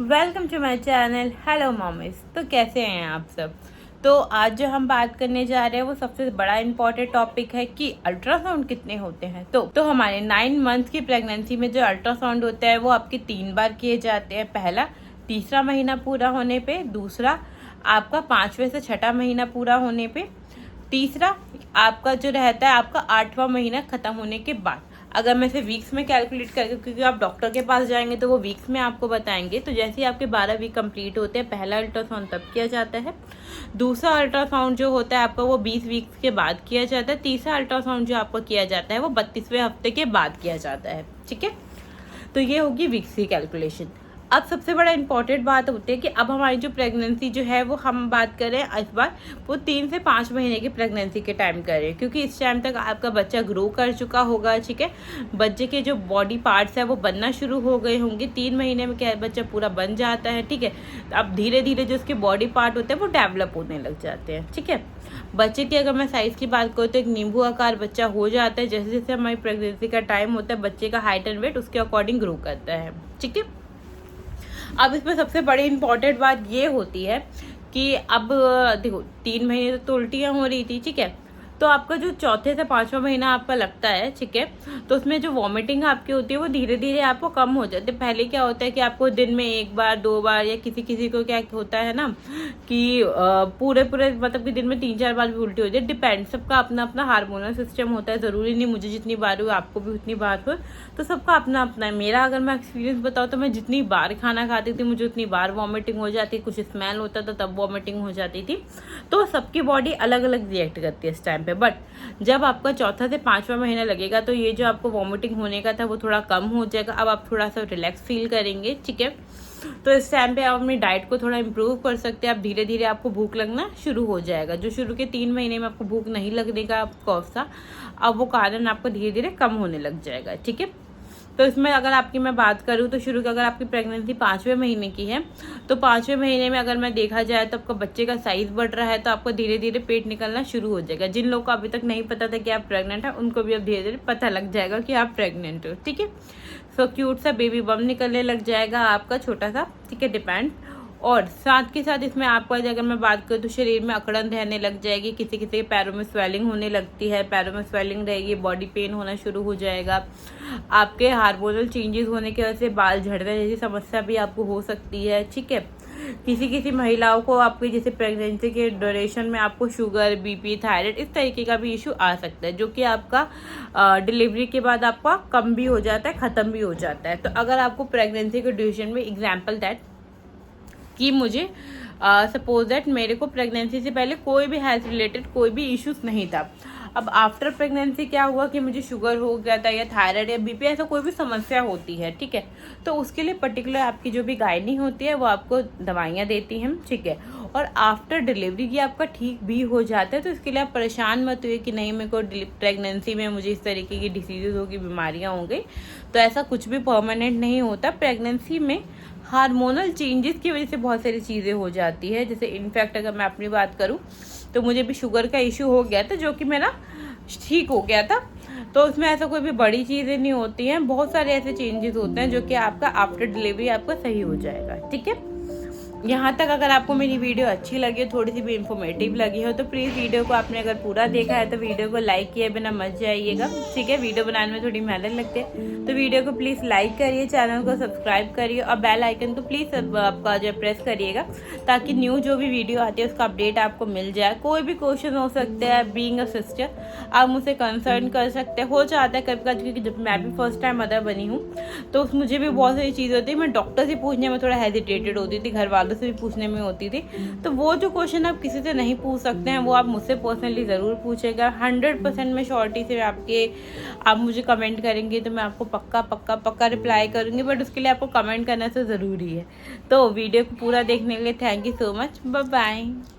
Welcome to my channel. Hello mommies. तो कैसे हैं आप सब। तो आज जो हम बात करने जा रहे हैं वो सबसे बड़ा इम्पोर्टेंट टॉपिक है कि अल्ट्रासाउंड कितने होते हैं। तो हमारे 9 मंथ की प्रेगनेंसी में जो अल्ट्रासाउंड होता है वो आपके 3 बार किए जाते हैं। पहला 3रा महीना पूरा होने पे, दूसरा आपका 5वें से 6ठा महीना पूरा होने पे, तीसरा आपका जो रहता है आपका 8वां महीना खत्म होने के बाद। अगर मैं इसे वीक्स में कैलकुलेट करके, क्योंकि आप डॉक्टर के पास जाएंगे तो वो वीक्स में आपको बताएंगे। तो जैसे ही आपके 12 वीक कंप्लीट होते हैं पहला अल्ट्रासाउंड तब किया जाता है। दूसरा अल्ट्रासाउंड जो होता है आपका वो 20 वीक्स के बाद किया जाता है। तीसरा अल्ट्रासाउंड जो आपका किया जाता है वो 32वें हफ्ते के बाद किया जाता है। ठीक है, तो ये होगी वीक्स की कैलकुलेशन। अब सबसे बड़ा इंपॉर्टेंट बात होती है कि अब हमारी जो प्रेगनेंसी जो है वो हम बात करें इस बार वो 3 से 5 महीने की प्रेगनेंसी के टाइम करें, क्योंकि इस टाइम तक आपका बच्चा ग्रो कर चुका होगा। ठीक है, बच्चे के जो बॉडी पार्ट्स है वो बनना शुरू हो गए होंगे। 3 महीने में क्या है, बच्चा पूरा बन जाता है। ठीक है, अब धीरे धीरे जो उसके बॉडी पार्ट होते हैं वो डेवलप होने लग जाते हैं। ठीक है, बच्चे की अगर मैं साइज़ की बात करूँ तो एक नींबू आकार बच्चा हो जाता है। जैसे जैसे हमारी प्रेगनेंसी का टाइम होता है बच्चे का हाइट एंड वेट उसके अकॉर्डिंग ग्रो करता है। ठीक है, अब इसमें सबसे बड़ी इम्पॉर्टेंट बात ये होती है कि अब देखो 3 महीने तो उल्टियाँ हो रही थी। ठीक है, तो आपका जो चौथे से 5वां महीना आपका लगता है, ठीक है, तो उसमें जो वॉमिटिंग आपकी होती है वो धीरे धीरे आपको कम हो जाती है। पहले क्या होता है कि आपको दिन में 1 बार 2 बार या किसी किसी को क्या होता है ना कि पूरे पूरे मतलब कि दिन में 3-4 बार भी उल्टी हो जाए। डिपेंड, सबका अपना अपना हार्मोनल सिस्टम होता है। ज़रूरी नहीं मुझे जितनी बार हो आपको भी उतनी बार हो, तो सबका अपना अपना है। मेरा अगर मैं एक्सपीरियंस बताऊँ तो मैं जितनी बार खाना खाती थी मुझे उतनी बार वॉमिटिंग हो जाती, कुछ स्मेल होता था तब वॉमिटिंग हो जाती थी। तो सबकी बॉडी अलग अलग रिएक्ट करती है इस टाइम पे। बट जब आपका चौथा से 5वां महीना लगेगा तो ये जो आपको वॉमिटिंग होने का था वो थोड़ा कम हो जाएगा। अब आप थोड़ा सा रिलैक्स फील करेंगे। ठीक है, तो इस टाइम पे आप अपनी डाइट को थोड़ा इम्प्रूव कर सकते हैं। आप धीरे धीरे आपको भूख लगना शुरू हो जाएगा। जो शुरू के 3 महीने में आपको भूख नहीं लगने का कौन सा, अब वो कारण आपको धीरे धीरे कम होने लग जाएगा। ठीक है, तो इसमें अगर आपकी मैं बात करूँ तो शुरू की अगर आपकी प्रेगनेंसी 5वें महीने की है तो 5वें महीने में अगर मैं देखा जाए तो आपका बच्चे का साइज बढ़ रहा है तो आपको धीरे धीरे पेट निकलना शुरू हो जाएगा। जिन लोगों को अभी तक नहीं पता था कि आप प्रेग्नेंट हैं उनको भी अब धीरे धीरे पता लग जाएगा कि आप प्रेग्नेंट हो। ठीक है, सो क्यूट सा बेबी बम निकलने लग जाएगा आपका छोटा सा। ठीक है, डिपेंड। और साथ के साथ इसमें आपको अगर मैं बात करूँ तो शरीर में अकड़न रहने लग जाएगी। किसी किसी के पैरों में स्वेलिंग होने लगती है, पैरों में स्वेलिंग रहेगी, बॉडी पेन होना शुरू हो जाएगा। आपके हार्मोनल चेंजेस होने की वजह से बाल झड़ने जैसी समस्या भी आपको हो सकती है। ठीक है, किसी किसी महिलाओं को आपकी जैसे प्रेगनेंसी के ड्यूरेशन में आपको शुगर, बीपी, थायराइड इस तरीके का भी इशू आ सकता है, जो कि आपका डिलीवरी के बाद आपका कम भी हो जाता है, ख़त्म भी हो जाता है। तो अगर आपको प्रेगनेंसी के ड्यूरेशन में एग्जाम्पल दैट कि मुझे सपोज दैट मेरे को प्रेगनेंसी से पहले कोई भी हेल्थ रिलेटेड कोई भी इश्यूज नहीं था। अब आफ्टर प्रेगनेंसी क्या हुआ कि मुझे शुगर हो गया था या थायराइड या बीपी ऐसा कोई भी समस्या होती है। ठीक है, तो उसके लिए पर्टिकुलर आपकी जो भी गायनी होती है वो आपको दवाइयाँ देती हैं। ठीक है, और आफ्टर डिलीवरी की आपका ठीक भी हो जाता है। तो इसके लिए आप परेशान मत हुए कि नहीं मेरे को प्रेगनेंसी में मुझे इस तरीके की डिसीजेज होगी, बीमारियाँ हो गई। तो ऐसा कुछ भी परमानेंट नहीं होता। प्रेगनेंसी में हार्मोनल चेंजेस की वजह से बहुत सारी चीज़ें हो जाती है। जैसे इनफैक्ट अगर मैं अपनी बात करूँ तो मुझे भी शुगर का इशू हो गया था जो कि मेरा ठीक हो गया था। तो उसमें ऐसा कोई भी बड़ी चीज़ें नहीं होती हैं, बहुत सारे ऐसे चेंजेस होते हैं जो कि आपका आफ्टर डिलीवरी आपका सही हो जाएगा। ठीक है, यहाँ तक अगर आपको मेरी वीडियो अच्छी लगी हो, थोड़ी सी भी इंफॉर्मेटिव लगी हो तो प्लीज़ वीडियो को आपने अगर पूरा देखा है तो वीडियो को लाइक किए बिना मत जाइएगा। ठीक है, वीडियो बनाने में थोड़ी मेहनत लगती है तो वीडियो को प्लीज़ लाइक करिए, चैनल को सब्सक्राइब करिए और बेल आइकन को प्लीज़ आपका जो प्रेस करिएगा ताकि न्यू जो भी वीडियो आती है उसका अपडेट आपको मिल जाए। कोई भी क्वेश्चन हो सकता है, बीइंग अ सिस्टर आप मुझसे कंसर्न कर सकते हो जाता है कभी कभी, क्योंकि जब मैं भी फर्स्ट टाइम मदर बनी हूँ तो मुझे भी बहुत सारी चीज़ें होती है। मैं डॉक्टर से पूछने में थोड़ा हेजिटेटेड होती थी, घर वालों से भी पूछने में होती थी। तो वो जो क्वेश्चन आप किसी से नहीं पूछ सकते हैं वो आप मुझसे पर्सनली ज़रूर पूछेगा। 100% में श्योरिटी से आप मुझे कमेंट करेंगे तो मैं आपको पक्का पक्का पक्का रिप्लाई करूँगी। बट उसके लिए आपको कमेंट करना तो ज़रूरी है। तो वीडियो को पूरा देखने के लिए thank you so much. Bye bye.